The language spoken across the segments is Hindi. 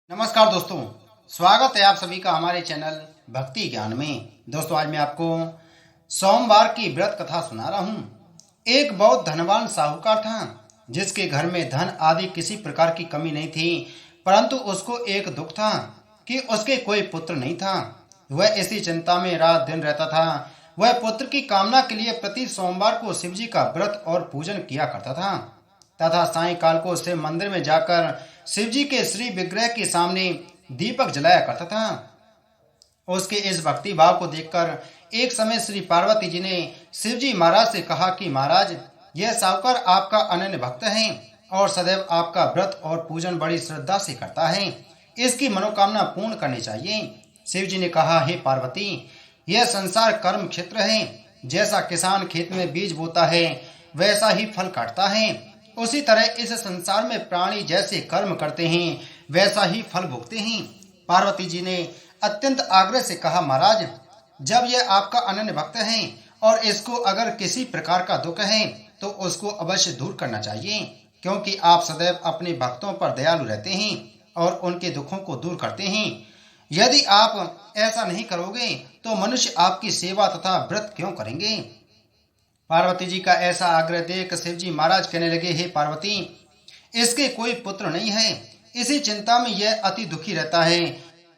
नमस्कार दोस्तों, स्वागत है आप सभी का हमारे चैनल भक्ति ज्ञान में। दोस्तों, आज मैं आपको सोमवार की व्रत कथा सुना रहा हूँ। एक बहुत धनवान साहूकार था जिसके घर में धन आदि किसी प्रकार की कमी नहीं थी, परंतु उसको एक दुख था कि उसके कोई पुत्र नहीं था। वह इसी चिंता में रात दिन रहता था। वह पुत्र की कामना के लिए प्रति सोमवार को शिव जी का व्रत और पूजन किया करता था तथा सायंकाल को शिव मंदिर में जाकर शिव जी के श्री विग्रह के सामने दीपक जलाया करता था। उसके इस भक्ति भाव को देखकर एक समय श्री पार्वती जी ने शिव जी महाराज से कहा कि महाराज, यह साहूकार आपका अनन्य भक्त है और सदैव आपका व्रत और पूजन बड़ी श्रद्धा से करता है। इसकी मनोकामना पूर्ण करनी चाहिए। शिव जी ने कहा, हे पार्वती, यह संसार कर्म क्षेत्र है। जैसा किसान खेत में बीज बोता है वैसा ही फल काटता है, उसी तरह इस संसार में प्राणी जैसे कर्म करते हैं वैसा ही फल भोगते हैं। पार्वती जी ने अत्यंत आग्रह से कहा, महाराज, जब यह आपका अनन्य भक्त है और इसको अगर किसी प्रकार का दुख है तो उसको अवश्य दूर करना चाहिए, क्योंकि आप सदैव अपने भक्तों पर दयालु रहते हैं और उनके दुखों को दूर करते हैं। यदि आप ऐसा नहीं करोगे तो मनुष्य आपकी सेवा तथा व्रत क्यों करेंगे। पार्वती जी का ऐसा आग्रह देख शिव जी महाराज कहने लगे, हे पार्वती, इसके कोई पुत्र नहीं है। इसी चिंता में यह अति दुखी रहता है।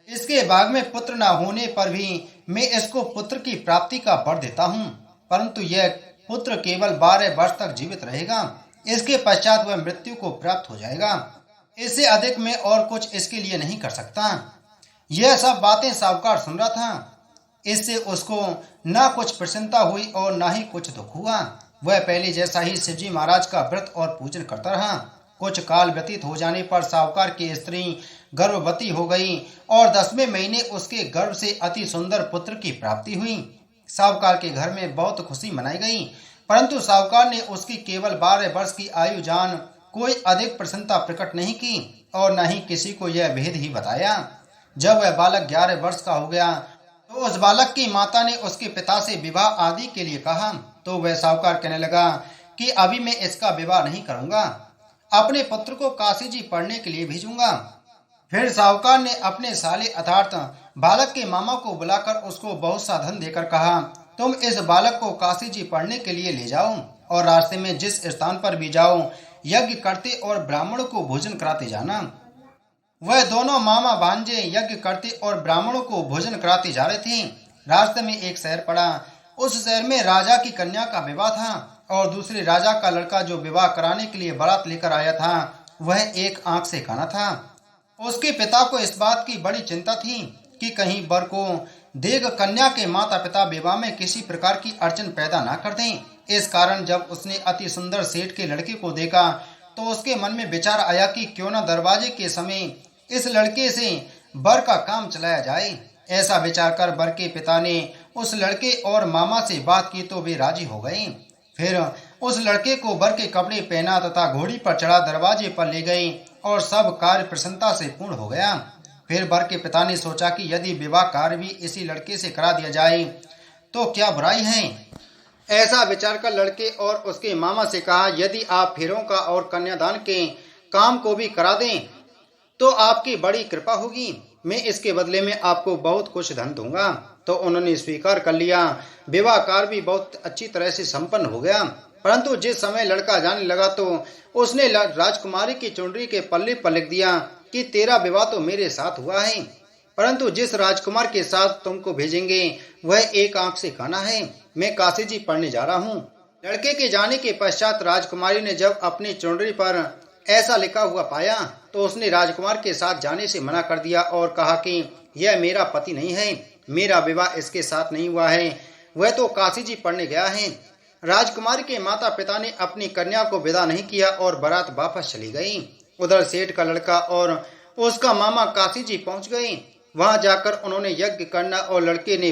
इसके भाग में पुत्र न होने पर भी मैं इसको पुत्र की प्राप्ति का वर देता हूँ, परंतु यह पुत्र केवल 12 वर्ष तक जीवित रहेगा। इसके पश्चात वह मृत्यु को प्राप्त हो जाएगा। इससे अधिक मैं और कुछ इसके लिए नहीं कर सकता। यह सब बातें साहूकार सुन रहा था। इससे उसको न कुछ प्रसन्नता हुई और न ही कुछ दुख हुआ। वह पहले जैसा ही शिवजी महाराज का व्रत और पूजन करता रहा। कुछ काल व्यतीत हो जाने पर साहूकार की स्त्री गर्भवती हो गई और 10वें महीने उसके गर्भ से अति सुंदर पुत्र की प्राप्ति हुई। साहूकार के घर में बहुत खुशी मनाई गई, परंतु साहूकार ने उसकी केवल 12 वर्ष की आयु जान कोई अधिक प्रसन्नता प्रकट नहीं की और न ही किसी को यह भेद ही बताया। जब वह बालक 11 वर्ष का हो गया तो उस बालक की माता ने उसके पिता से विवाह आदि के लिए कहा, तो वह साहूकार कहने लगा कि अभी मैं इसका विवाह नहीं करूंगा, अपने पुत्र को काशी जी पढ़ने के लिए भेजूंगा। फिर साहूकार ने अपने साले अर्थात बालक के मामा को बुलाकर उसको बहुत सा धन देकर कहा, तुम इस बालक को काशी जी पढ़ने के लिए ले जाओ और रास्ते में जिस स्थान पर भी जाओ यज्ञ करते और ब्राह्मणों को भोजन कराते जाना। वह दोनों मामा भांजे यज्ञ करते और ब्राह्मणों को भोजन कराते जा रहे थे। रास्ते में एक शहर पड़ा। उस शहर में राजा की कन्या का विवाह था और दूसरे राजा का लड़का जो विवाह कराने के लिए बारात लेकर आया था वह एक आंख से काना था। उसके पिता को इस बात की बड़ी चिंता थी कि कहीं वर को देख कन्या के माता पिता विवाह में किसी प्रकार की अड़चन पैदा न कर दें। इस कारण जब उसने अति सुंदर सेठ के लड़के को देखा तो उसके मन में विचार आया कि क्यों न दरवाजे के समय इस लड़के से वर का काम चलाया जाए। ऐसा विचार कर वर के पिता ने उस लड़के और मामा से बात की तो वे राजी हो गए। फिर उस लड़के को वर के कपड़े पहना तथा घोड़ी पर चढ़ा दरवाजे पर ले गए और सब कार्य प्रसन्नता से पूर्ण हो गया। फिर वर के पिता ने सोचा कि यदि विवाह कार्य भी इसी लड़के से करा दिया जाए तो क्या बुराई है। ऐसा विचार कर लड़के और उसके मामा से कहा, यदि आप फेरों का और कन्यादान के काम को भी करा दें तो आपकी बड़ी कृपा होगी। मैं इसके बदले में आपको बहुत कुछ धन दूंगा। तो उन्होंने स्वीकार कर लिया। विवाह कार्य भी बहुत अच्छी तरह से संपन्न हो गया। परंतु जिस समय लड़का जाने लगा तो उसने राजकुमारी की चुनरी के पल्ले पर लिख दिया कि तेरा विवाह तो मेरे साथ हुआ है, परंतु जिस राजकुमार के साथ तुमको भेजेंगे वह एक आंख से काना है। मैं काशी जी पढ़ने जा रहा हूँ। लड़के के जाने के पश्चात राजकुमारी ने जब अपनी चुनरी पर ऐसा लिखा हुआ पाया तो उसने राजकुमार के साथ जाने से मना कर दिया और कहा कि यह मेरा पति नहीं है, मेरा विवाह इसके साथ नहीं हुआ है, वह तो काशी जी पढ़ने गया है। राजकुमारी के माता पिता ने अपनी कन्या को विदा नहीं किया और बारात वापस चली गई। उधर सेठ का लड़का और उसका मामा काशी जी पहुंच गए। वहां जाकर उन्होंने यज्ञ करना और लड़के ने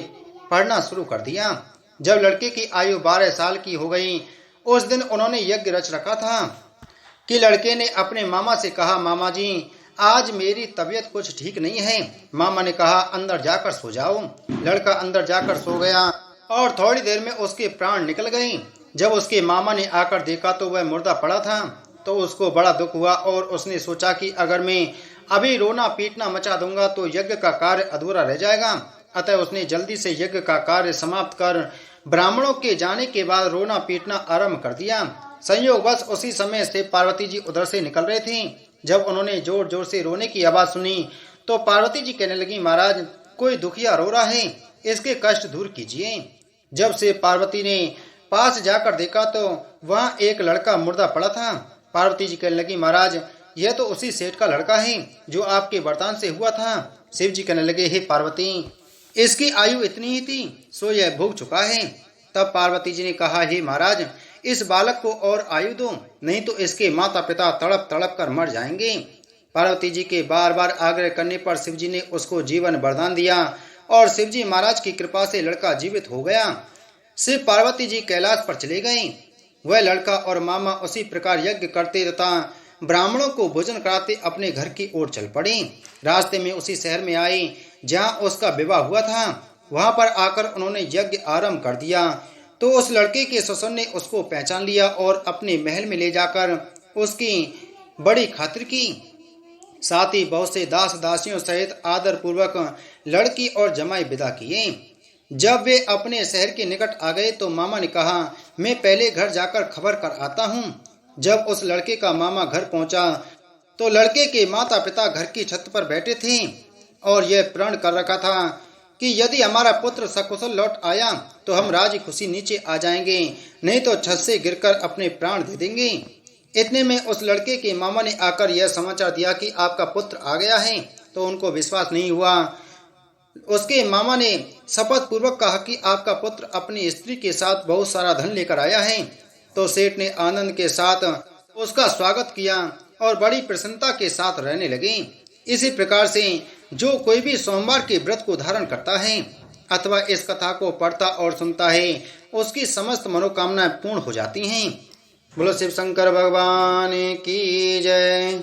पढ़ना शुरू कर दिया। जब लड़के की आयु 12 साल की हो गई उस दिन उन्होंने यज्ञ रच रखा था कि लड़के ने अपने मामा से कहा, मामा जी, आज मेरी तबीयत कुछ ठीक नहीं है। मामा ने कहा, अंदर जाकर सो जाओ। लड़का अंदर जाकर सो गया और थोड़ी देर में उसके प्राण निकल गए। जब उसके मामा ने आकर देखा तो वह मुर्दा पड़ा था तो उसको बड़ा दुख हुआ और उसने सोचा कि अगर मैं अभी रोना पीटना मचा दूंगा तो यज्ञ का कार्य अधूरा रह जाएगा। अतः उसने जल्दी से यज्ञ का कार्य समाप्त कर ब्राह्मणों के जाने के बाद रोना पीटना आरंभ कर दिया। संयोगवश उसी समय से पार्वती जी उधर से निकल रहे थे। जब उन्होंने जोर जोर से रोने की आवाज सुनी तो पार्वती जी कहने लगी, महाराज कोई दुखिया रो रहा है, इसके कष्ट दूर कीजिए। जब से पार्वती ने पास जाकर देखा तो वहाँ एक लड़का मुर्दा पड़ा था। पार्वती जी कहने लगी, महाराज यह तो उसी सेठ का लड़का है जो आपके वरदान से हुआ था। शिव जी कहने लगे, हे पार्वती इसकी आयु इतनी ही थी, सो यह भोग चुका है। तब पार्वती जी ने कहा, हे महाराज इस बालक को और आयु दो, नहीं तो इसके माता पिता तड़प तड़प कर मर जाएंगे। पार्वती जी के बार बार आग्रह करने पर शिव जी ने उसको जीवन वरदान दिया और शिव जी महाराज की कृपा से लड़का जीवित हो गया। शिव पार्वती जी कैलाश पर चले गए। वह लड़का और मामा उसी प्रकार यज्ञ करते तथा ब्राह्मणों को भोजन कराते अपने घर की ओर चल पड़े। रास्ते में उसी शहर में आए जहाँ उसका विवाह हुआ था। वहां पर आकर उन्होंने यज्ञ आरंभ कर दिया तो उस लड़के के ससुर ने उसको पहचान लिया और अपने महल में ले जाकर उसकी बड़ी खातिर की। साथ ही बहुत से दास दासियों सहित आदर पूर्वक लड़की और जमाई विदा किए। जब वे अपने शहर के निकट आ गए तो मामा ने कहा, मैं पहले घर जाकर खबर कर आता हूँ। जब उस लड़के का मामा घर पहुंचा तो लड़के के माता पिता घर की छत पर बैठे थे और यह प्रण कर रखा था कि यदि हमारा पुत्र सकुशल लौट आया तो हम राजी खुशी नीचे आ जाएंगे, नहीं तो छत से गिरकर अपने प्राण दे देंगे। इतने में उस लड़के के मामा ने आकर यह समाचार दिया कि आपका पुत्र आ गया है, तो उनको विश्वास नहीं हुआ। उसके मामा ने शपथ पूर्वक कहा कि आपका पुत्र अपनी स्त्री के साथ बहुत सारा धन लेकर आया है। तो सेठ ने आनंद के साथ उसका स्वागत किया और बड़ी प्रसन्नता के साथ रहने लगे। इसी प्रकार से जो कोई भी सोमवार के व्रत को धारण करता है अथवा इस कथा को पढ़ता और सुनता है उसकी समस्त मनोकामनाएं पूर्ण हो जाती हैं। बोलो शिव शंकर भगवान की जय।